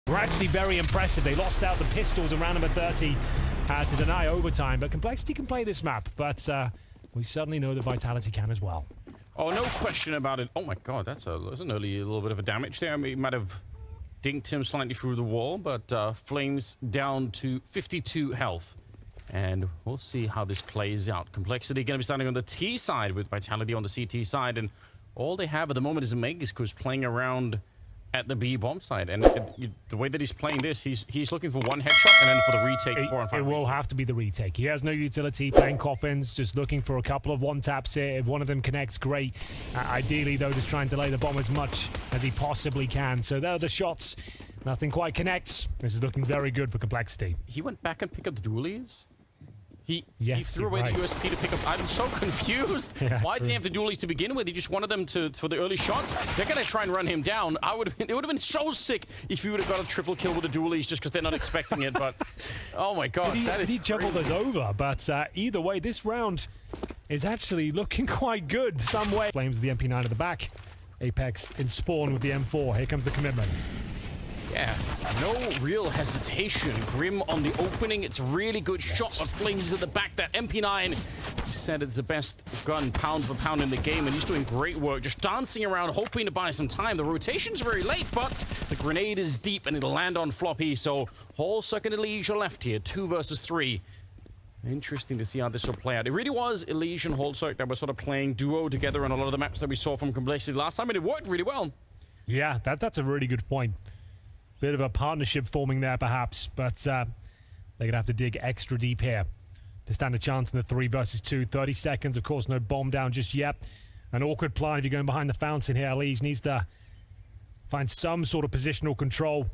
were actually very impressive. They lost out the pistols in round number 30 to deny overtime, but Complexity can play this map, but we certainly know that Vitality can as well. Oh, no question about it. Oh my god, that's an early little bit of a damage there. I mean, it might have dinked him slightly through the wall, but Flames down to 52 health. And we'll see how this plays out. Complexity going to be starting on the T side with Vitality on the CT side, and all they have at the moment is Magus who's playing around at the B bomb side. And the way that he's playing this, he's looking for one headshot and then for the retake. 4 and 5. It will have to be the retake. He has no utility playing coffins, just looking for a couple of one taps here. If one of them connects, great. Ideally, though, just try and delay the bomb as much as he possibly can. So there are the shots. Nothing quite connects. This is looking very good for Complexity. He went back and picked up the dualies. He threw away right. the USP to pick up. I'm so confused. Yeah, Why didn't he have the dualies to begin with? He just wanted them for the early shots. They're going to try and run him down. It would have been so sick if he would have got a triple kill with the dualies just because they're not expecting it. But oh my god, he juggled us over. But either way, this round is actually looking quite good some way. Flames the MP9 at the back. Apex in spawn with the M4. Here comes the commitment. Yeah, no real hesitation. Grim on the opening. It's a really good shot of Flames at the back. That MP9, you said it's the best gun pound for pound in the game, and he's doing great work. Just dancing around, hoping to buy some time. The rotation's very late, but the grenade is deep, and it'll land on Floppy. So, whole second Elysia left here. 2 versus 3. Interesting to see how this will play out. It really was Elysian and Holzerk that were sort of playing duo together on a lot of the maps that we saw from Complexity last time, and it worked really well. Yeah, that's a really good point. Bit of a partnership forming there, perhaps, but they're going to have to dig extra deep here to stand a chance in the 3 versus 2. 30 seconds, of course, no bomb down just yet. An awkward plan if you're going behind the fountain here. Lige needs to find some sort of positional control.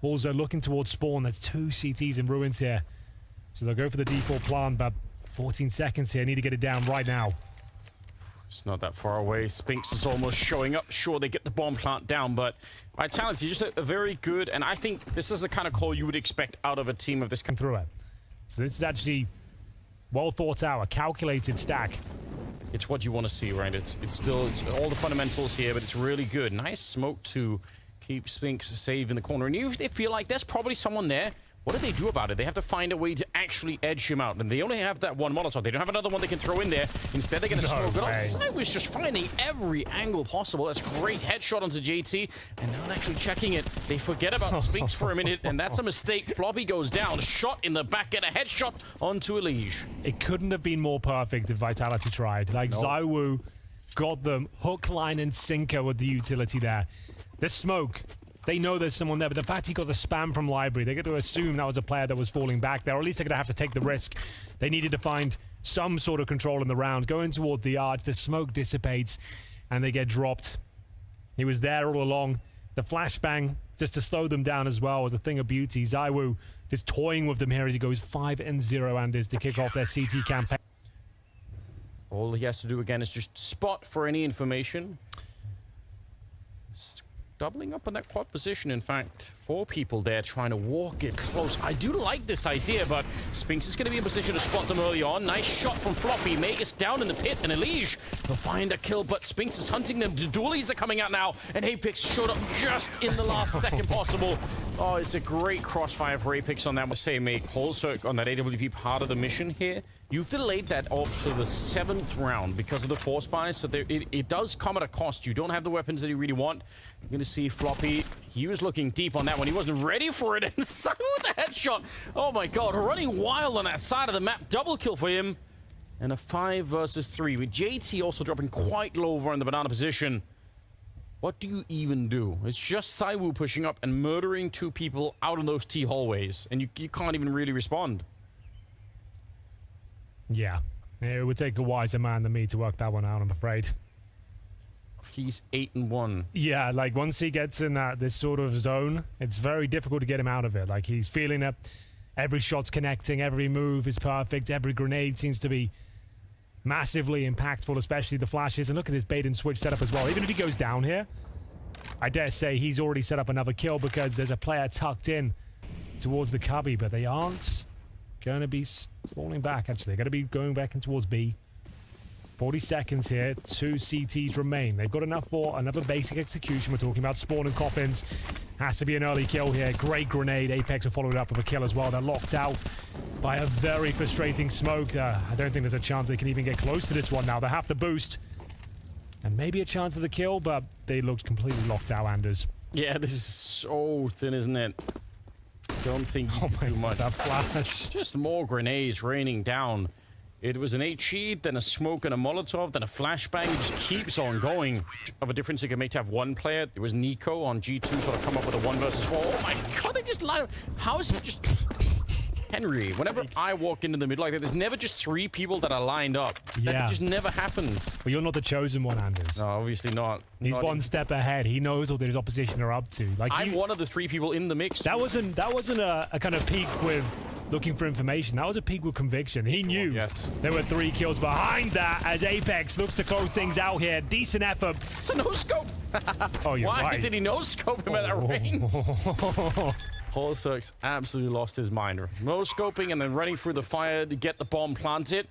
Also looking towards spawn. There's 2 CTs in ruins here. So they'll go for the default plan, but 14 seconds here. Need to get it down right now. It's not that far away. Spinks is almost showing up. Sure, they get the bomb plant down, but Vitality just a very good, and I think this is the kind of call you would expect out of a team of this kind. Through it. So this is actually well thought out, a calculated stack. It's what you want to see, right? It's all the fundamentals here, but it's really good. Nice smoke to keep Spinks safe in the corner. And if they feel like there's probably someone there, what do they do about it? They have to find a way to actually edge him out. And they only have that one Molotov. They don't have another one they can throw in there. Instead, they're going to smoke it off. Side was just finding every angle possible. That's a great headshot onto JT. And not actually checking it. They forget about Spinks for a minute. And that's a mistake. Floppy goes down. Shot in the back. Get a headshot onto Elige. It couldn't have been more perfect if Vitality tried. Like, nope. ZywOo got them hook, line, and sinker with the utility there. The smoke. They know there's someone there, but the fact he got the spam from library, they get to assume that was a player that was falling back there, or at least they're going to have to take the risk. They needed to find some sort of control in the round. Going toward the arch, the smoke dissipates, and they get dropped. He was there all along. The flashbang, just to slow them down as well, was a thing of beauty. ZywOo just toying with them here as he goes 5-0 and is to kick off their CT campaign. All he has to do again is just spot for any information. Doubling up on that quad position, in fact. 4 people there trying to walk it close. I do like this idea, but Spinks is going to be in position to spot them early on. Nice shot from Floppy. Magus down in the pit, and Elige will find a kill, but Spinks is hunting them. The dualies are coming out now, and Apex showed up just in the last second possible. Oh, it's a great crossfire for Apex on that. I must say, make Holzerk on that AWP part of the mission here. You've delayed that up to the 7th round because of the force buys, so it does come at a cost. You don't have the weapons that you really want. You're going to see Floppy. He was looking deep on that one. He wasn't ready for it, and so with the headshot. Oh my god, running wild on that side of the map. Double kill for him. And a 5 versus 3, with JT also dropping quite low over in the banana position. What do you even do? It's just ZywOo pushing up and murdering 2 people out in those T hallways, and you can't even really respond. Yeah, it would take a wiser man than me to work that one out, I'm afraid. He's 8-1. Yeah, like once he gets in this sort of zone, it's very difficult to get him out of it. Like he's feeling it. Every shot's connecting, every move is perfect, every grenade seems to be massively impactful, especially the flashes. And look at this bait and switch setup as well. Even if he goes down here, I dare say he's already set up another kill because there's a player tucked in towards the cubby, but they aren't going to be falling back, actually. They're going to be going back in towards B. 40 seconds here. 2 CTs remain. They've got enough for another basic execution. We're talking about spawn and coffins. Has to be an early kill here. Great grenade. Apex will follow it up with a kill as well. They're locked out by a very frustrating smoke. I don't think there's a chance they can even get close to this one now. They have to boost. And maybe a chance of the kill, but they looked completely locked out, Anders. Yeah, this is so thin, isn't it? Don't think you can do much. That flash. Just more grenades raining down. It was an HE, then a smoke and a Molotov, then a flashbang. It just keeps on going. Of a difference you can make to have one player. It was Nico on G2 sort of come up with a 1 versus 4. Oh my god, they just line up. How is it just... Henry, whenever I walk into the middle like that, there's never just 3 people that are lined up. Yeah. That just never happens. Well, you're not the chosen one, Anders. No, obviously not. He's not one step ahead. He knows what his opposition are up to. Like I'm one of the 3 people in the mix. That wasn't a kind of peak with looking for information. That was a peak with conviction. He knew there were 3 kills behind that as Apex looks to close things out here. Decent effort. It's a no-scope. Oh, you're Why right. did he no-scope him at that range? Holzerk's absolutely lost his mind. No-scoping and then running through the fire to get the bomb planted.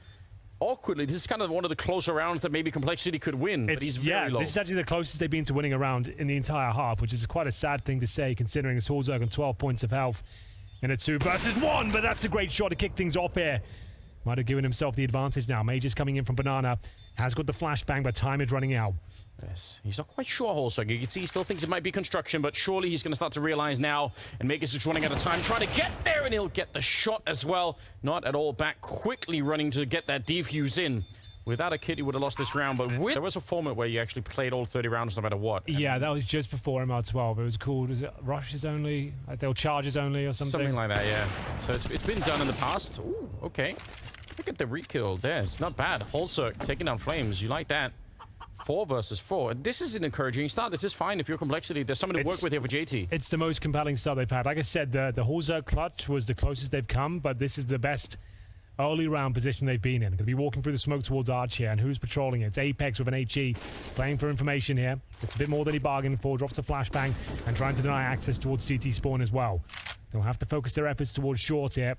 Awkwardly, this is kind of one of the closer rounds that maybe Complexity could win, but he's very low. This is actually the closest they've been to winning a round in the entire half, which is quite a sad thing to say, considering it's Holzerk on 12 points of health in a 2 versus 1, but that's a great shot to kick things off here. Might have given himself the advantage now. Major's coming in from Banana. Has got the flashbang, but time is running out. Yes, he's not quite sure, Holzerk. You can see he still thinks it might be construction, but surely he's going to start to realize now, and Magus is running out of time, trying to get there, and he'll get the shot as well. Not at all back, quickly running to get that defuse in. Without a kit, he would have lost this round, but there was a format where you actually played all 30 rounds no matter what. Yeah, that was just before MR12. It was called, was it Rushes Only? Or Charges Only or something? Something like that, yeah. So it's been done in the past. Ooh, okay. Look at the rekill there. It's not bad. Holzerk taking down Flames. You like that. 4 versus 4. This is an encouraging start. This is fine if you're Complexity. There's someone to work with here for JT. It's the most compelling start they've had. Like I said, the Holzerk clutch was the closest they've come, but this is the best early round position they've been in. Going to be walking through the smoke towards Arch here, and who's patrolling it? It's Apex with an HE, playing for information here. It's a bit more than he bargained for, drops a flashbang, and trying to deny access towards CT spawn as well. They'll have to focus their efforts towards short here.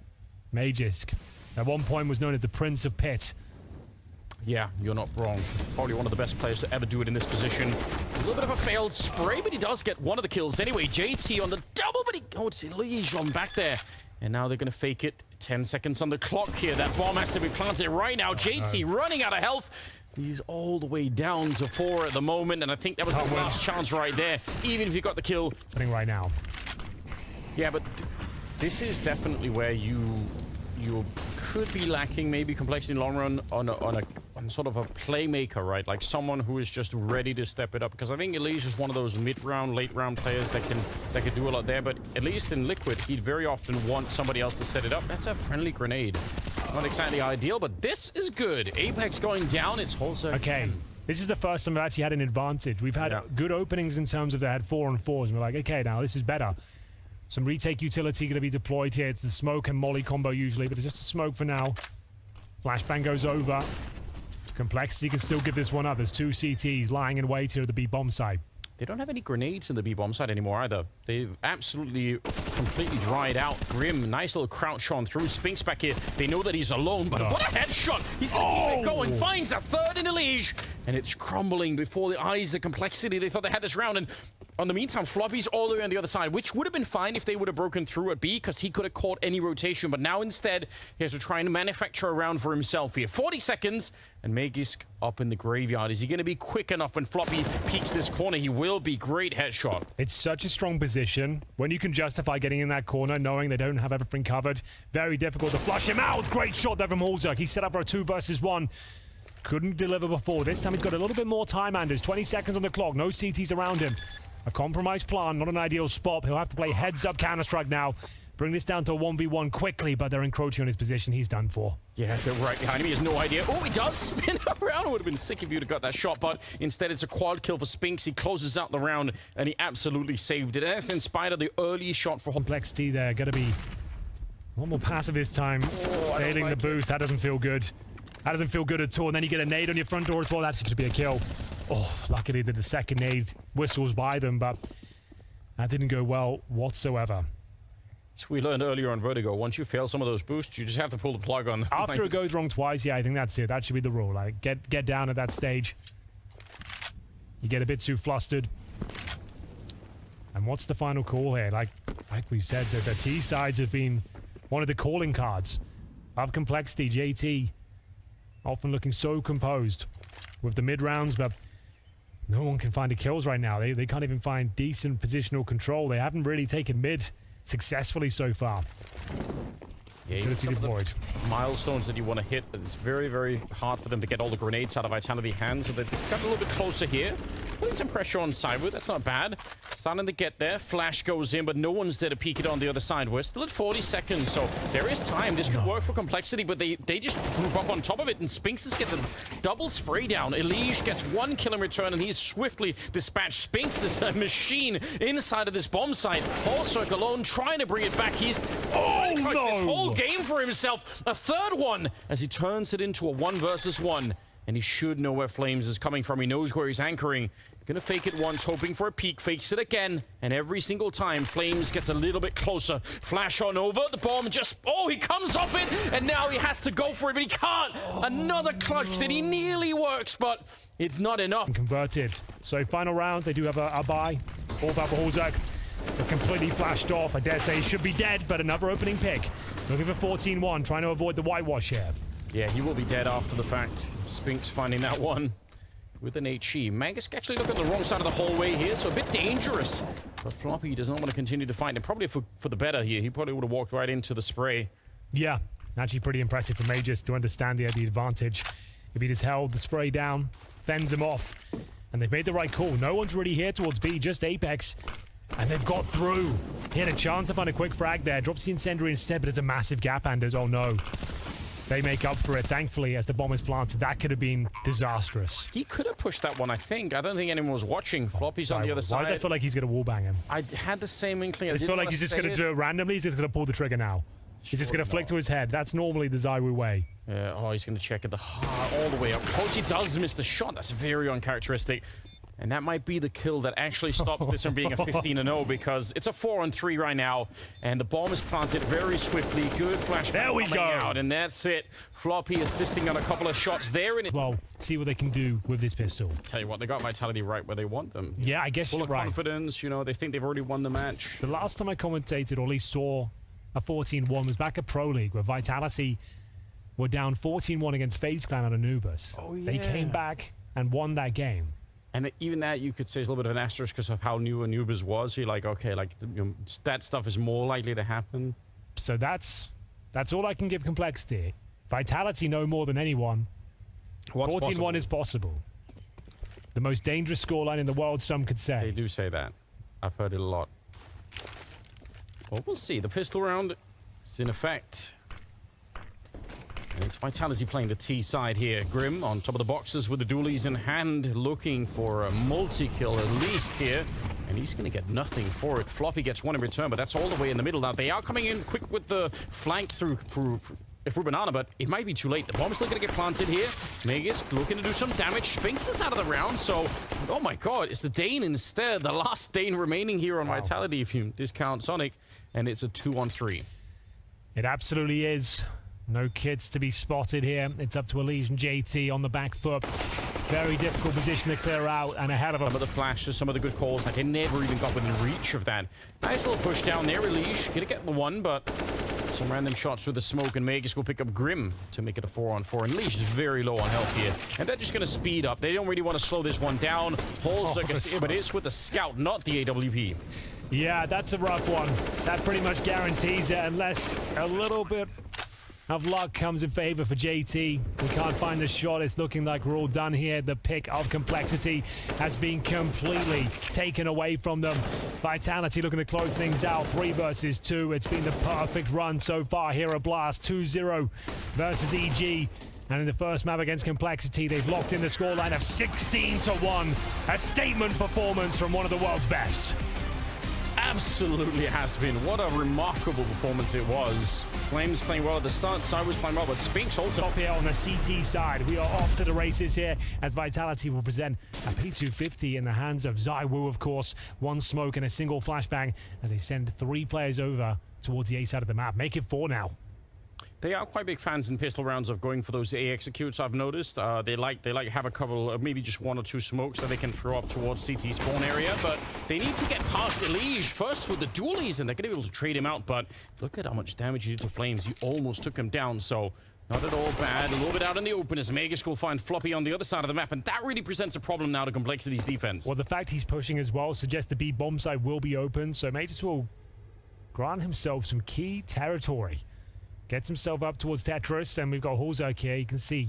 Magisk, at one point, was known as the Prince of Pit. Yeah, you're not wrong. Probably one of the best players to ever do it in this position. A little bit of a failed spray, but he does get one of the kills anyway. JT on the double, but it's Elige on back there. And now they're going to fake it. 10 seconds on the clock here. That bomb has to be planted right now. JT running out of health. He's all the way down to 4 at the moment, and I think that was the last chance right there, even if you got the kill. Happening right now. Yeah, but this is definitely where you could be lacking maybe Complexity in the long run on sort of a playmaker, right? Like someone who is just ready to step it up. Because I think Elige is one of those mid-round, late-round players that can do a lot there. But at least in Liquid, he'd very often want somebody else to set it up. That's a friendly grenade. Not exactly ideal, but this is good. Apex going down. It's Holzerk. Okay. This is the first time we've actually had an advantage. We've had good openings in terms of they had 4-on-4s, and we're like, okay, now this is better. Some retake utility going to be deployed here. It's the smoke and molly combo usually, but it's just a smoke for now. Flashbang goes over. Complexity can still give this one up. There's 2 CTs lying in wait here at the B bomb site. They don't have any grenades in the B bomb site anymore either. They've absolutely completely dried out. Grim, nice little crouch on through. Spinks back here. They know that he's alone, but what a headshot! He's going to keep it going. Finds a third in Elige, and it's crumbling before the eyes of Complexity. They thought they had this round, and on the meantime, Floppy's all the way on the other side, which would have been fine if they would have broken through at B, because he could have caught any rotation, but now instead, he has to try and manufacture a round for himself here. 40 seconds, and Magisk up in the graveyard. Is he going to be quick enough when Floppy peeks this corner? He will be. Great headshot. It's such a strong position. When you can justify getting in that corner, knowing they don't have everything covered, very difficult to flush him out. Great shot there from Holzerk. He's set up for a 2 versus 1. Couldn't deliver before. This time he's got a little bit more time, Anders. 20 seconds on the clock. No CTs around him. A compromised plan, not an ideal spot. He'll have to play heads-up Counter-Strike now. Bring this down to a 1v1 quickly, but they're encroaching on his position. He's done for. Yeah, they're right behind him. He has no idea. Oh, he does spin around. It would have been sick if you'd have got that shot, but instead it's a quad kill for Spinks. He closes out the round, and he absolutely saved it. And that's in spite of the early shot for Complexity there. Got to be one more passive this time. Failing the boost. That doesn't feel good. That doesn't feel good at all. And then you get a nade on your front door as well. That's going to be a kill. Oh, luckily that the second nade whistles by them, but that didn't go well whatsoever. So we learned earlier on Vertigo, once you fail some of those boosts, you just have to pull the plug on. After it goes wrong twice, yeah, I think that's it. That should be the rule. Like, get down at that stage. You get a bit too flustered. And And what's the final call here? Like we said, the T sides have been one of the calling cards of complexity. JT often looking so composed with the mid rounds, but no one can find the kills right now. They can't even find decent positional control. They haven't really taken mid successfully so far. Yeah, some of the milestones that you want to hit, it's very, very hard for them to get all the grenades out of Vitality hands. So they've got a little bit closer here. Putting some pressure on Cyber, that's not bad. Starting to get there. Flash goes in, but no one's there to peek it on the other side. We're still at 40 seconds, so there is time. This could work for complexity, but they just group up on top of it, and Spinks is getting the double spray down. Elige gets 1 kill in return, and he's swiftly dispatched. Spinks is a machine inside of this bomb site. Whole Circle alone, trying to bring it back. He's this whole game for himself. A third one as he turns it into a 1 versus 1. And he should know where Flames is coming from. He knows where he's anchoring. Gonna fake it once, hoping for a peek. Fakes it again. And every single time, Flames gets a little bit closer. Flash on over. The bomb just... Oh, he comes off it. And now he has to go for it, but he can't. Another clutch that he nearly works, but it's not enough. Converted. So final round, they do have a buy. All about Beholzak. They're completely flashed off. I dare say he should be dead, but another opening pick. Looking for 14-1, trying to avoid the whitewash here. Yeah, he will be dead after the fact. Spinks finding that one with an HE. Magus actually looking at the wrong side of the hallway here, so a bit dangerous. But Floppy does not want to continue to fight, and probably for the better here. He probably would have walked right into the spray. Yeah, actually pretty impressive for Magus to understand the advantage. If he just held the spray down, fends him off, and they've made the right call. No one's really here towards B, just Apex. And they've got through. He had a chance to find a quick frag there. Drops the incendiary instead, but it's a massive gap, Anders. Oh no. They make up for it, thankfully, as the bomb is planted. That could have been disastrous. He could have pushed that one, I think. I don't think anyone was watching. Floppy's on the other side. Why does I feel like he's going to wallbang him? I had the same inkling. I feel like he's just going to do it randomly. He's just going to pull the trigger now. He's just going to flick to his head. That's normally the ZywOo way. Yeah, oh, he's going to check it all the way up close. He does miss the shot. That's very uncharacteristic. And that might be the kill that actually stops this from being a 15-0, because it's a 4-on-3 right now, and the bomb is planted very swiftly. Good flashback. There we go. Out, and that's it. Floppy assisting on a couple of shots there. And well, see what they can do with this pistol. Tell you what, they got Vitality right where they want them. Yeah, I guess you're right. Full of confidence, you know, they think they've already won the match. The last time I commentated, or at least saw a 14-1, was back at Pro League, where Vitality were down 14-1 against FaZe Clan on Anubis. Oh, yeah. They came back and won that game. And even that, you could say, is a little bit of an asterisk because of how new Anubis was. You're like, okay, like that stuff is more likely to happen. So that's all I can give complexity. Vitality know more than anyone. 14-1 is possible. The most dangerous scoreline in the world, some could say. They do say that. I've heard it a lot. Well, we'll see. The pistol round is in effect. And it's Vitality playing the T side here. Grim on top of the boxes with the dualies in hand, looking for a multi-kill at least here. And he's going to get nothing for it. Floppy gets one in return, but that's all the way in the middle now. They are coming in quick with the flank through Banana, but it might be too late. The bomb is still going to get planted here. Magus looking to do some damage. Spinks is out of the round, so... Oh my god, it's the Dane instead. The last Dane remaining here on Vitality if you discount Sonic. And it's a 2-on-3. It absolutely is. No kids to be spotted here. It's up to Elige and JT on the back foot. Very difficult position to clear out, and ahead of them. Some of the flashes, some of the good calls. Like, they never even got within reach of that. Nice little push down there, Elige. Gonna get the one, but some random shots through the smoke, and Magus will pick up Grim to make it a 4-on-4. And Elige is very low on health here. And they're just gonna speed up. They don't really want to slow this one down. But it's with the scout, not the AWP. Yeah, that's a rough one. That pretty much guarantees it, unless a little bit of luck comes in favor for JT. We can't find the shot. It's looking like we're all done here. The pick of complexity has been completely taken away from them. Vitality looking to close things out. 3 versus 2. It's been the perfect run so far here at Blast. 2-0 versus EG. And in the first map against complexity, they've locked in the scoreline of 16-1. A statement performance from one of the world's best. Absolutely has been. What a remarkable performance it was. Flames playing well at the start. Cybers playing well, but Spinks also. Top here on the CT side. We are off to the races here as Vitality will present a P250 in the hands of ZywOo, of course. 1 smoke and a single flashbang as they send 3 players over towards the A side of the map. Make it 4 now. They are quite big fans in pistol rounds of going for those A executes, I've noticed. They like have a couple of maybe just 1 or 2 smokes that they can throw up towards CT spawn area, but they need to get past Elige first with the dualies, and they're going to be able to trade him out, but look at how much damage you did to Flames. You almost took him down, so not at all bad. A little bit out in the open as Magus will find Floppy on the other side of the map, and that really presents a problem now to Complexity's defense. Well, the fact he's pushing as well suggests the B bomb side will be open, so Magus will grant himself some key territory. Gets himself up towards Tetris, and we've got Hulzak here. You can see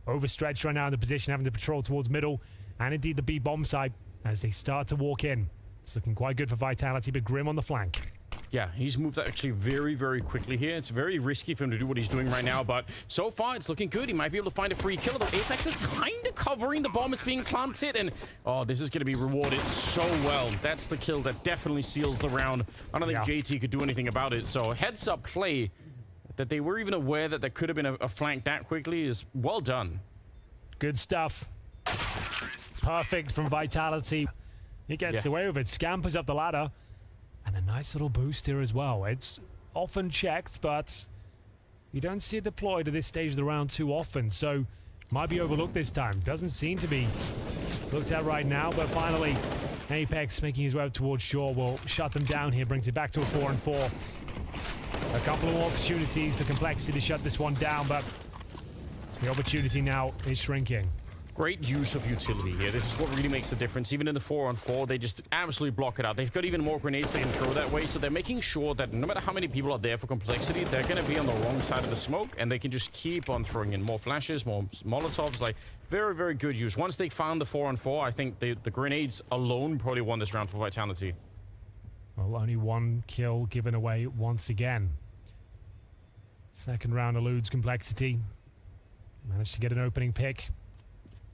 overstretched right now in the position, having to patrol towards middle, and indeed the B bomb side as they start to walk in. It's looking quite good for Vitality, but Grim on the flank. Yeah, he's moved actually very, very quickly here. It's very risky for him to do what he's doing right now, but so far it's looking good. He might be able to find a free kill, though Apex is kind of covering the bomb is being planted, and oh, this is going to be rewarded so well. That's the kill that definitely seals the round. I don't think JT could do anything about it, so heads up play that they were even aware that there could have been a flank that quickly is well done. Good stuff. Perfect from Vitality. He gets away with it, scampers up the ladder, and a nice little boost here as well. It's often checked, but you don't see it deployed at this stage of the round too often, so might be overlooked this time. Doesn't seem to be looked at right now, but finally Apex making his way up towards shore will shut them down here, brings it back to a 4-on-4. A couple of more opportunities for Complexity to shut this one down, but the opportunity now is shrinking. Great use of utility here. This is what really makes the difference. Even in the 4-on-4, they just absolutely block it out. They've got even more grenades they can throw that way, so they're making sure that no matter how many people are there for Complexity, they're going to be on the wrong side of the smoke, and they can just keep on throwing in more flashes, more Molotovs. Like, very, very good use. Once they found the 4-on-4, I think the grenades alone probably won this round for Vitality. Well, only 1 kill given away once again. Second round eludes Complexity. Managed to get an opening pick.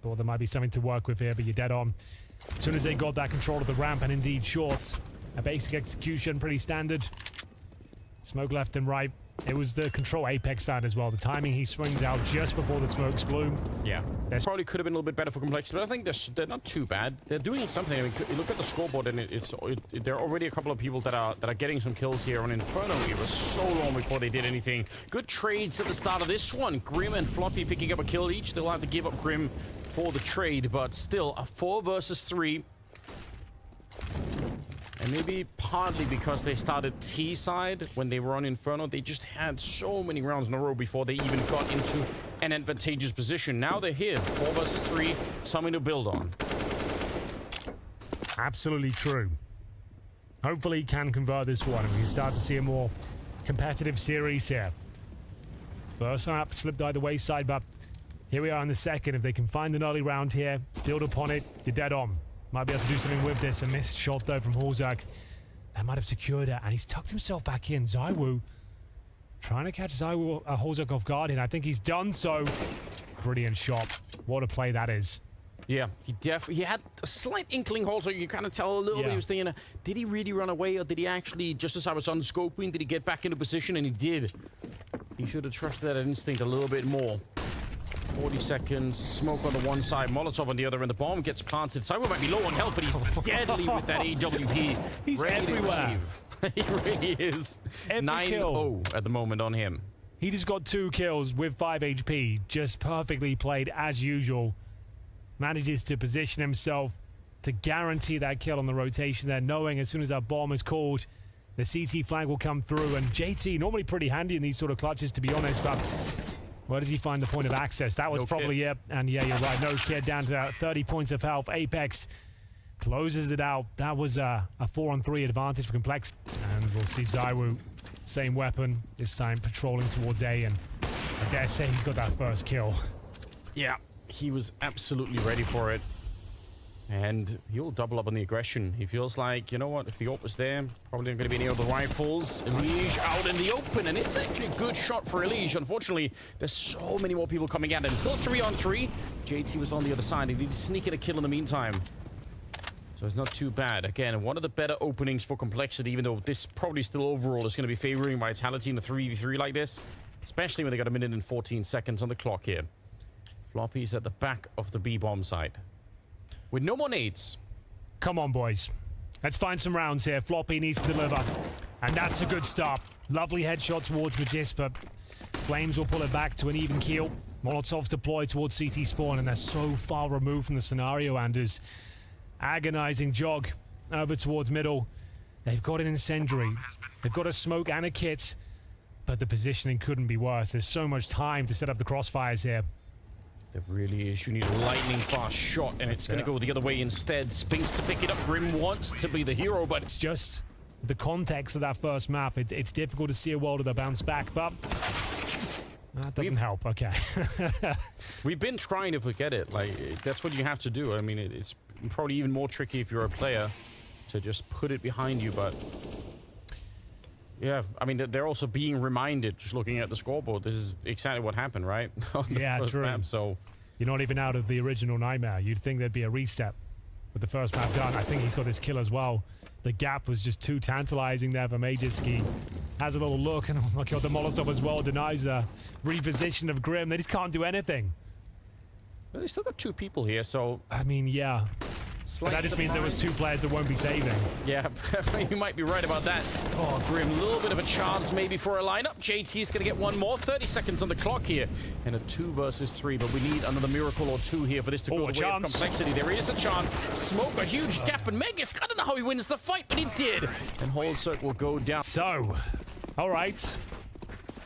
Thought there might be something to work with here, but you're dead on. As soon as they got that control of the ramp, and indeed short, a basic execution, pretty standard. Smoke left and right. It was the control Apex found as well. The timing, he swings out just before the smokes bloom. Yeah, probably could have been a little bit better for Complexity, but I think they're not too bad. They're doing something. I mean, you look at the scoreboard, and there are already a couple of people that are getting some kills here on Inferno. It was so long before they did anything. Good trades at the start of this one. Grim and Floppy picking up a kill each. They'll have to give up Grim for the trade, but still a 4 versus 3. And maybe partly because they started T side when they were on Inferno, they just had so many rounds in a row before they even got into an advantageous position. Now they're here, 4 versus 3, something to build on. Absolutely true. Hopefully he can convert this one, and we can start to see a more competitive series here. First map slipped by the wayside, but here we are in the second. If they can find an early round here, build upon it, you're dead on. Might be able to do something with this. A missed shot, though, from Hulzak. That might have secured it, and he's tucked himself back in. ZywOo trying to catch Hulzak off guard here. I think he's done so. Brilliant shot. What a play that is. Yeah, he had a slight inkling hold, so you kind of tell a little bit. He was thinking, did he really run away, or did he actually, just as I was unscoping, did he get back into position? And he did. He should have trusted that instinct a little bit more. 40 seconds, smoke on the one side, Molotov on the other, and the bomb gets planted. ZywOo might be low on health, but he's deadly with that AWP. He's everywhere. He really is. 9-0 at the moment on him. He just got 2 kills with 5 HP. Just perfectly played as usual. Manages to position himself to guarantee that kill on the rotation there, knowing as soon as that bomb is called, the CT flag will come through. And JT, normally pretty handy in these sort of clutches, to be honest, but where does he find the point of access? That was probably it. And yeah, you're right. No kid, down to 30 points of health. Apex closes it out. That was a 4-on-3 advantage for Complex. And we'll see ZywOo, same weapon, this time patrolling towards A. And I dare say he's got that first kill. Yeah, he was absolutely ready for it. And he'll double up on the aggression. He feels like, you know what, if the AWP was there, probably not going to be any other rifles. Elige out in the open, and it's actually a good shot for Elige. Unfortunately, there's so many more people coming at him. Still 3-on-3. JT was on the other side. He did sneak in a kill in the meantime. So it's not too bad. Again, one of the better openings for Complexity, even though this probably still overall is going to be favoring Vitality in a 3v3 like this. Especially when they got 1 minute and 14 seconds on the clock here. Floppy's at the back of the B-bomb side. With no more nades. Come on, boys. Let's find some rounds here. Floppy needs to deliver. And that's a good start. Lovely headshot towards Magis, but Flames will pull it back to an even keel. Molotovs deployed towards CT spawn, and they're so far removed from the scenario, Anders. Agonizing jog over towards middle. They've got an incendiary. They've got a smoke and a kit, but the positioning couldn't be worse. There's so much time to set up the crossfires here. There really is. You need a lightning fast shot, and it's going to go the other way instead. Spinks to pick it up. Grim wants to be the hero, but it's just the context of that first map. It's difficult to see a world of the bounce back, but that doesn't help. Okay. We've been trying to forget it. Like, that's what you have to do. I mean, it's probably even more tricky if you're a player to just put it behind you, but yeah, I mean, they're also being reminded, just looking at the scoreboard, this is exactly what happened, right? Yeah, true. Map, so you're not even out of the original nightmare. You'd think there'd be a restep with the first map done. I think he's got this kill as well. The gap was just too tantalizing there for Majeski. Has a little look, and oh my god, the Molotov as well denies the reposition of Grim. They just can't do anything. But they still got 2 people here, so I mean, yeah. But that just means there was 2 players that won't be saving. Yeah, you might be right about that. Oh, Grim, a little bit of a chance maybe for a lineup. JT is going to get one more. 30 seconds on the clock here. And a 2 versus 3, but we need another miracle or 2 here for this to go the way of complexity. There is a chance. Smoke, a huge gap, and Megas, I don't know how he wins the fight, but he did. And Whole Circle will go down. So, all right.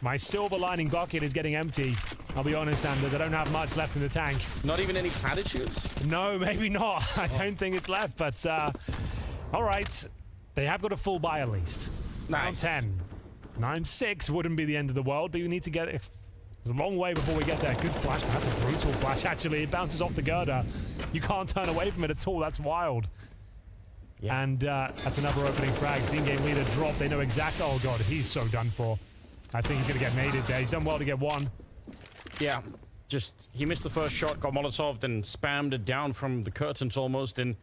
My silver lining bucket is getting empty. I'll be honest, Anders, I don't have much left in the tank. Not even any platitudes? No, maybe not. I don't think it's left, but all right. They have got a full buy at least. Nice. 9-10. 9-6 wouldn't be the end of the world, but we need to get it. There's a long way before we get there. Good flash. That's a brutal flash, actually. It bounces off the girder. You can't turn away from it at all. That's wild. Yeah. And that's another opening frag. In-game leader dropped. They know exactly. Oh, God, he's so done for. I think he's going to get naded there. He's done well to get one. Yeah, just he missed the first shot, got Molotov, then spammed it down from the curtains almost in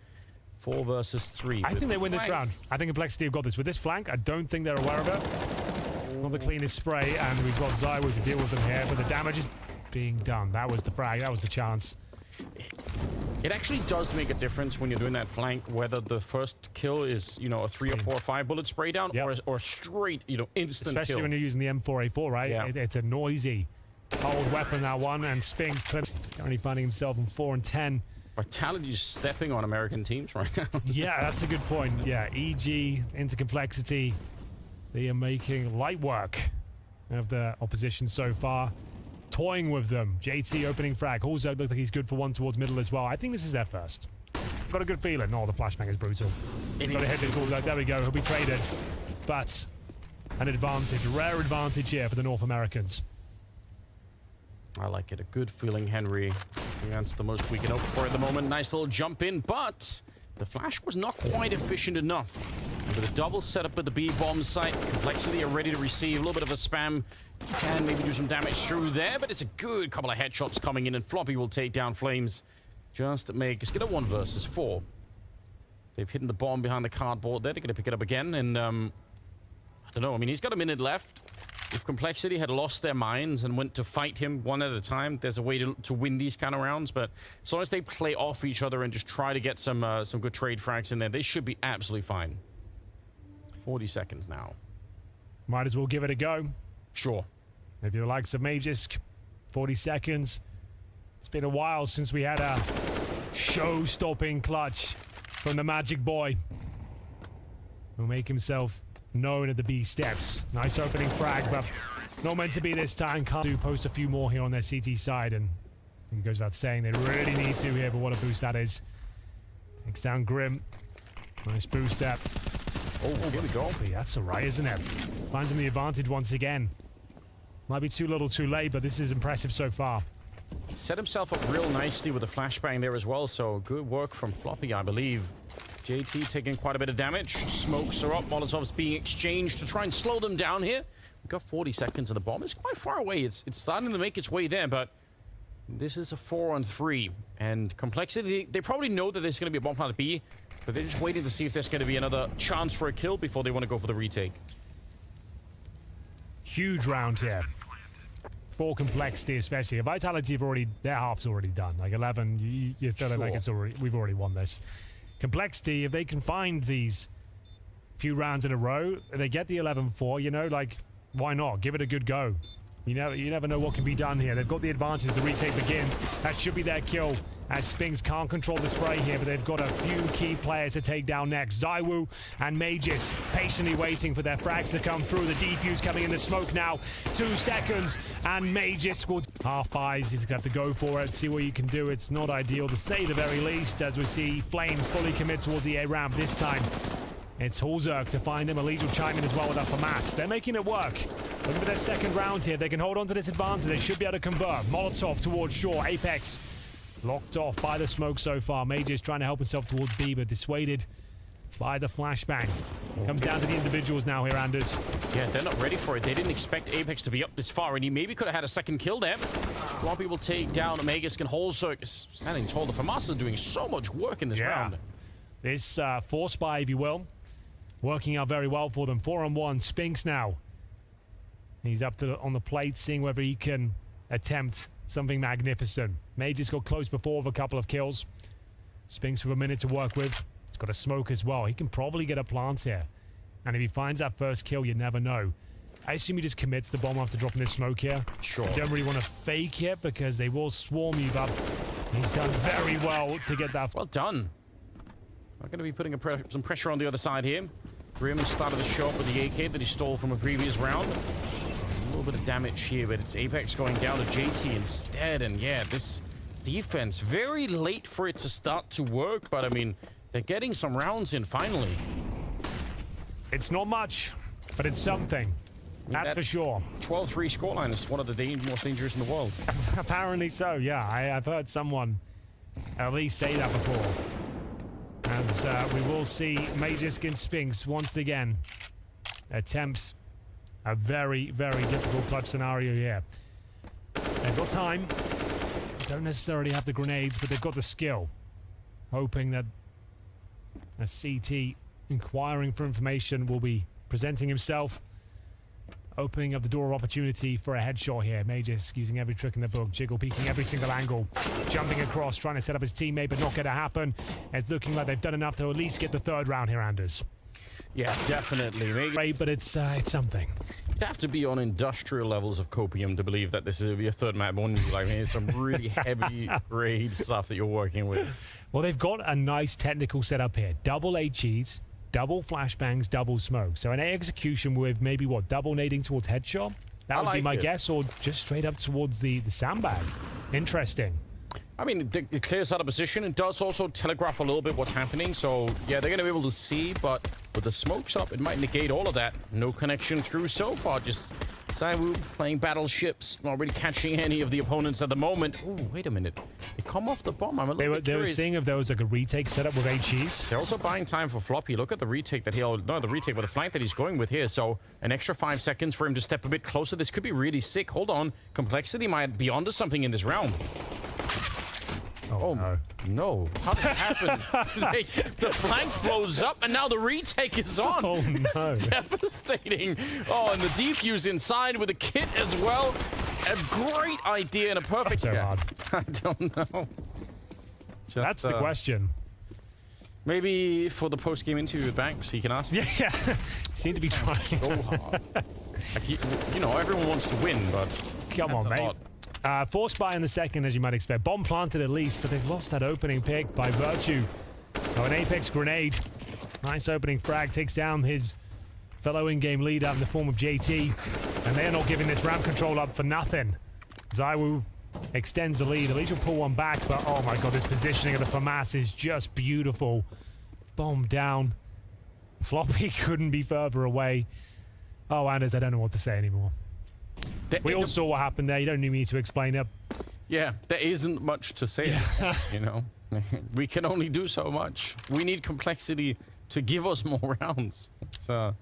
4 versus 3. I think they win this round. I think Complexity have got this. With this flank, I don't think they're aware of it. Not the cleanest spray, and we've got Zywo to deal with them here, but the damage is being done. That was the frag. That was the chance. It actually does make a difference when you're doing that flank, whether the first kill is, you know, a 3 or 4 or 5 bullet spray down, or straight, you know, instant Especially kill. when you're using the M4A4, right? Yeah. It's a noisy old weapon, that one, and Spink currently finding himself in 4 and 10. Vitality is stepping on American teams right now. Yeah, that's a good point. Yeah, EG into Complexity. They are making light work of the opposition so far. Toying with them. JT opening frag. Also looks like he's good for one towards middle as well. I think this is their first. Got a good feeling. Oh, the flashbang is brutal. Got to hit this also. There we go. He'll be traded. But an advantage, rare advantage here for the North Americans. I like it. A good feeling, Henry. I think that's the most we can hope for at the moment. Nice little jump in, but the flash was not quite efficient enough. And with a double setup at the B-bomb site, Complexity are ready to receive. A little bit of a spam. Can maybe do some damage through there, but it's a good couple of headshots coming in, and Floppy will take down Flames. Just to make us get a 1 versus 4. They've hidden the bomb behind the cardboard there. They're going to pick it up again, and I don't know. I mean, he's got a minute left. If Complexity had lost their minds and went to fight him one at a time, there's a way to win these kind of rounds. But as long as they play off each other and just try to get some good trade frags in there, they should be absolutely fine. 40 seconds now. Might as well give it a go. Sure. If you're the likes of Magisk, 40 seconds. It's been a while since we had a show-stopping clutch from the Magic Boy. He'll make himself known at the B steps. Nice opening frag, but not meant to be this time. Can't do post a few more here on their CT side, and I think it goes without saying they really need to here, but what a boost that is. Takes down Grim. Nice boost step. Oh, here we go. That's alright, isn't it? Finds him the advantage once again. Might be too little too late, but this is impressive so far. Set himself up real nicely with a flashbang there as well, so good work from Floppy, I believe. JT taking quite a bit of damage. Smokes are up. Molotovs being exchanged to try and slow them down here. We've got 40 seconds, and the bomb is quite far away. It's starting to make its way there, but this is a 4-on-3. And Complexity, they probably know that there's going to be a bomb plant B, but they're just waiting to see if there's going to be another chance for a kill before they want to go for the retake. Huge round here. For Complexity especially. Vitality have already, their half's already done. Like 11, you're feeling like it's already, we've already won this. Complexity, if they can find these few rounds in a row, they get the 11-4, you know, like, why not? Give it a good go. You never know what can be done here. They've got the advantage. The retake begins. That should be their kill, as Spinks can't control the spray here, but they've got a few key players to take down next. ZywOo and Magus patiently waiting for their frags to come through. The defuse coming in the smoke now. 2 seconds, and Magus will half buys. He's going to have to go for it, see what you can do. It's not ideal to say the very least, as we see Flame fully commit towards the A ramp. This time, it's Hulzerk to find him. Elite will chime in as well with that FaMAS. They're making it work. Looking for their second round here. They can hold on to this advantage. They should be able to convert. Molotov towards shore. Apex locked off by the smoke so far. Major is trying to help himself towards B, but dissuaded by the flashbang. Comes down to the individuals now here, Anders. Yeah, they're not ready for it. They didn't expect Apex to be up this far, and he maybe could have had a second kill there. A lot of people take down Magus and Hulzerk is standing tall. The FaMAS is doing so much work in this round. This force buy, if you will, working out very well for them. 4-on-1. Spinks now. He's up to on the plate, seeing whether he can attempt something magnificent. Major's got close before with a couple of kills. Spinks with a minute to work with. He's got a smoke as well. He can probably get a plant here. And if he finds that first kill, you never know. I assume he just commits the bomb after dropping his smoke here. Sure. You don't really want to fake it because they will swarm you, but he's done very well to get that. Well done. I'm going to be putting some pressure on the other side here. Grim started the shot with the AK that he stole from a previous round. A little bit of damage here, but it's Apex going down to JT instead. And yeah, this defense, very late for it to start to work, but I mean, they're getting some rounds in finally. It's not much, but it's something. That's for sure. 12-3 scoreline is one of the most dangerous in the world. Apparently so, yeah. I've heard someone at least say that before. As we will see Major Skin Spinks once again attempts a very, very difficult clutch scenario here. They've got time. They don't necessarily have the grenades, but they've got the skill. Hoping that a CT inquiring for information will be presenting himself. Opening up the door of opportunity for a headshot here. Majors using every trick in the book. Jiggle peeking every single angle. Jumping across, trying to set up his teammate, but not going to happen. It's looking like they've done enough to at least get the third round here, Anders. Yeah, definitely. Great, but it's something. You'd have to be on industrial levels of copium to believe that this is your third map. One, like, it's some really heavy grade stuff that you're working with. Well, they've got a nice technical setup here. Double HEs, double flashbangs, double smoke. So an execution with maybe, what, double nading towards headshot? That would be my guess, or just straight up towards the sandbag. Interesting. I mean, it clears out a position. It does also telegraph a little bit what's happening. So, yeah, they're going to be able to see, but with the smokes up, it might negate all of that. No connection through so far. Just ZywOo playing battleships, not really catching any of the opponents at the moment. Oh, wait a minute. They come off the bomb. I'm a little bit curious. They were seeing if there was like a retake setup with HEs. They're also buying time for Floppy. Look at the retake that the retake with the flank that he's going with here. So an extra 5 seconds for him to step a bit closer. This could be really sick. Hold on. Complexity might be onto something in this round. Oh, no. How did that happen? The flank blows up, and now the retake is on. Oh, no. This is devastating. Oh, and the defuse inside with a kit as well. A great idea and a perfect... So hard. I don't know. That's the question. Maybe for the post-game interview with Banks, he can ask. Yeah. Seem to be trying. So hard. Like, you know, everyone wants to win, but... Come on, mate. Force buy in the second, as you might expect. Bomb planted at least, but they've lost that opening pick by virtue of an Apex grenade. Nice opening frag. Takes down his fellow in-game leader in the form of JT. And they're not giving this ramp control up for nothing. ZywOo extends the lead. At least will pull one back, but oh my god, this positioning of the FaMAS is just beautiful. Bomb down. Floppy couldn't be further away. Oh, Anders, I don't know what to say anymore. We all saw what happened there. You don't need me to explain it. Yeah, there isn't much to say. You know, we can only do so much. We need complexity to give us more rounds. So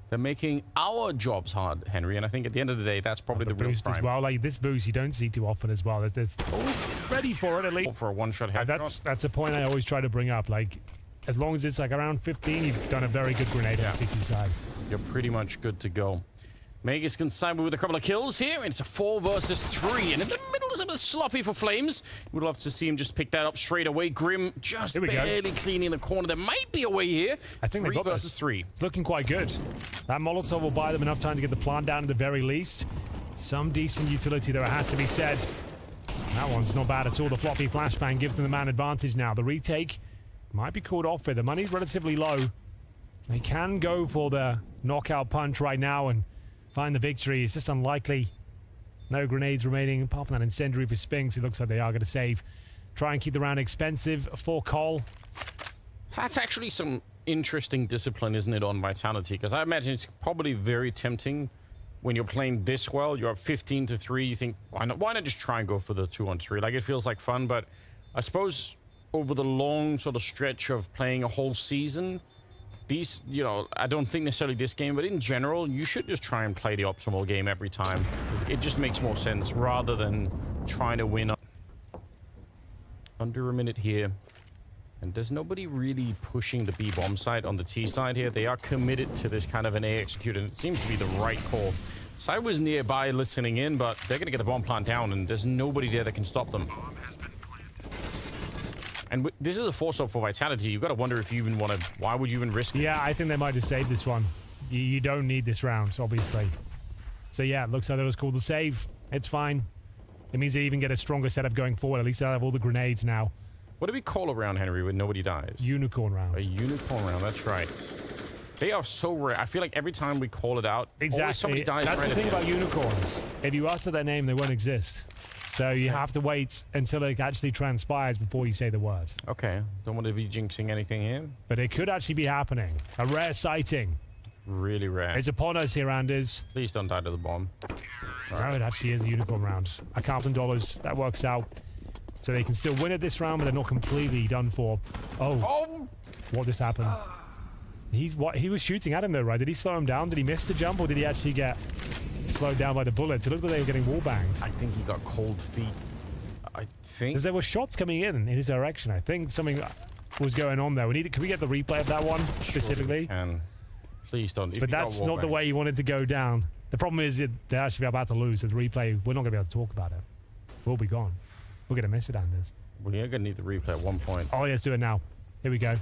they're making our jobs hard, Henry. And I think at the end of the day, that's probably the real boost prime. as well. Like this boost, you don't see too often as well. There's always ready for it at least. For a one-shot headshot. That's a point I always try to bring up. Like, as long as it's like around 15, you've done a very good grenade on the CT side. You're pretty much good to go. Magus can side with a couple of kills here, and it's a 4 versus 3. And in the middle is a bit sloppy for Flames. We'd love to see him just pick that up straight away. Grim just barely cleaning the corner. There might be a way here. I think 3 versus 3. It's looking quite good. That Molotov will buy them enough time to get the plant down at the very least. Some decent utility there, it has to be said. That one's not bad at all. The floppy flashbang gives them the man advantage now. The retake might be called off with. The money's relatively low. They can go for the knockout punch right now and find the victory. It's just unlikely. No grenades remaining, apart from that incendiary for Spinks. It looks like they are going to save. Try and keep the round expensive for Cole. That's actually some interesting discipline, isn't it, on Vitality? Because I imagine it's probably very tempting when you're playing this well. You're up 15-3. You think, why not just try and go for the 2-on-3? Like, it feels like fun, but I suppose over the long sort of stretch of playing a whole season, these, you know, I don't think necessarily this game, but in general, you should just try and play the optimal game every time. It just makes more sense rather than trying to win. Under a minute here. And there's nobody really pushing the B bomb side on the T side here. They are committed to this kind of an A execute, and it seems to be the right call. Side was nearby listening in, but they're going to get the bomb plant down, and there's nobody there that can stop them. And this is a force-up for Vitality. You've got to wonder if you even want to... Why would you even risk it? Yeah, I think they might have saved this one. You don't need this round, obviously. So yeah, it looks like that was called the save. It's fine. It means they even get a stronger setup going forward. At least they'll have all the grenades now. What do we call a round, Henry, when nobody dies? Unicorn round. A unicorn round, that's right. They are so rare. I feel like every time we call it out, always somebody dies. That's right the thing about unicorns. If you utter their name, they won't exist. So you have to wait until it actually transpires before you say the words. Okay. Don't want to be jinxing anything here. But it could actually be happening. A rare sighting. Really rare. It's upon us here, Anders. Please don't die to the bomb. No, it actually is a unicorn round. $1,000. That works out. So they can still win it this round, but they're not completely done for. Oh. What just happened? He was shooting at him though, right? Did he slow him down? Did he miss the jump, or did he actually get slowed down by the bullets? It looked like they were getting wall banged. I think he got cold feet. I think. Because there were shots coming in his direction. I think something was going on there. Can we get the replay of that one specifically? And please don't. But that's not the way he wanted to go down. The problem is they're actually about to lose. So the replay, we're not going to be able to talk about it. We'll be gone. We're going to miss it, Anders. We're going to need the replay at one point. Oh, let's do it now. Here we go.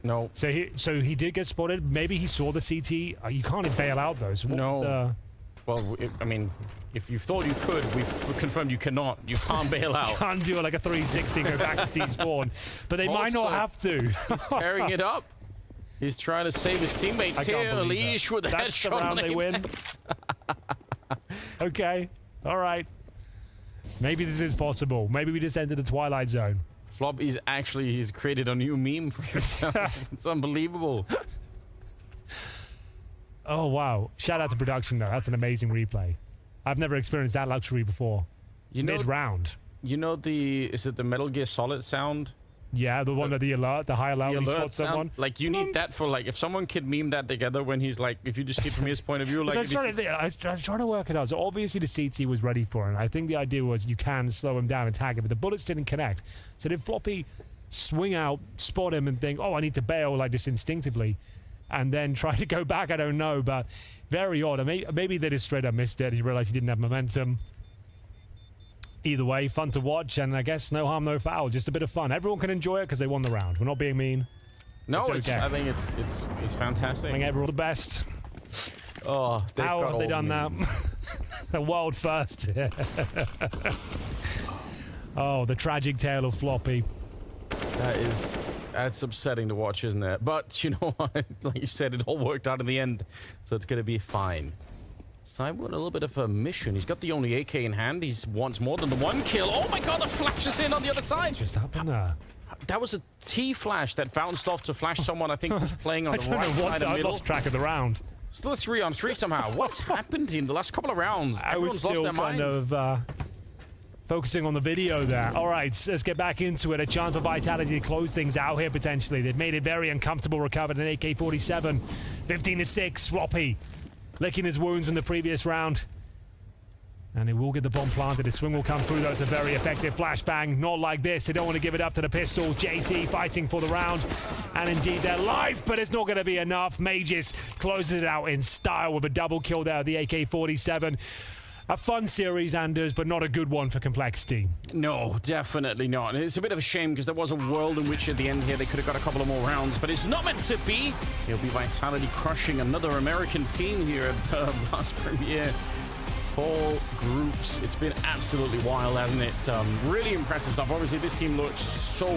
No. So he did get spotted. Maybe he saw the CT. You can't bail out, though. So no. Well, I mean, if you thought you could, we've confirmed you cannot. You can't bail out. Can't do it like a 360 and go back to T-spawn. But they might not have to. He's tearing it up. He's trying to save his teammates here. Leash with a headshot. That's the round they win. Okay. All right. Maybe this is possible. Maybe we just entered the Twilight Zone. Flop, he's created a new meme for himself. It's unbelievable. Oh, wow. Shout out to production, though. That's an amazing replay. I've never experienced that luxury before. Mid-round. You know is it the Metal Gear Solid sound? Yeah, the one that the high alert when he spots someone. Like, you need that for, like, if someone could meme that together when he's, like, if you just see it from his point of view, like... I was trying to work it out. So, obviously, the CT was ready for it. And I think the idea was you can slow him down and tag him, but the bullets didn't connect. So, did Floppy swing out, spot him, and think, oh, I need to bail, like, just instinctively, and then try to go back? I don't know, but very odd. Maybe they just straight up missed it and he realized he didn't have momentum. Either way, fun to watch, and I guess no harm, no foul. Just a bit of fun. Everyone can enjoy it because they won the round. We're not being mean. No, I think it's fantastic. I think everyone the best. Oh, how have they done that? The world first. Oh, the tragic tale of Floppy. That's upsetting to watch, isn't it? But you know what? Like you said, it all worked out in the end, so it's gonna be fine. Cyber on a little bit of a mission. He's got the only AK in hand. He wants more than the one kill. Oh my god, the flash is in on the other side. What just happened there? That was a T-flash that bounced off to flash someone I think who's playing on the right side of the middle. I lost track of the round. Still a 3-on-3 somehow. What's happened in the last couple of rounds? I was still kind of focusing on the video there. All right, let's get back into it. A chance for Vitality to close things out here potentially. They've made it very uncomfortable. Recovered an AK-47. 15-6. Floppy licking his wounds from the previous round. And he will get the bomb planted. His swing will come through, though. It's a very effective flashbang. Not like this. They don't want to give it up to the pistol. JT fighting for the round. And indeed, they're live, but it's not going to be enough. Mages closes it out in style with a double kill there, the AK-47. A fun series, Anders, but not a good one for Complexity. No, definitely not. And it's a bit of a shame because there was a world in which at the end here they could have got a couple of more rounds, but it's not meant to be. It'll be Vitality crushing another American team here at the BLASTPremier. 4 groups. It's been absolutely wild, hasn't it? Really impressive stuff. Obviously, this team looks so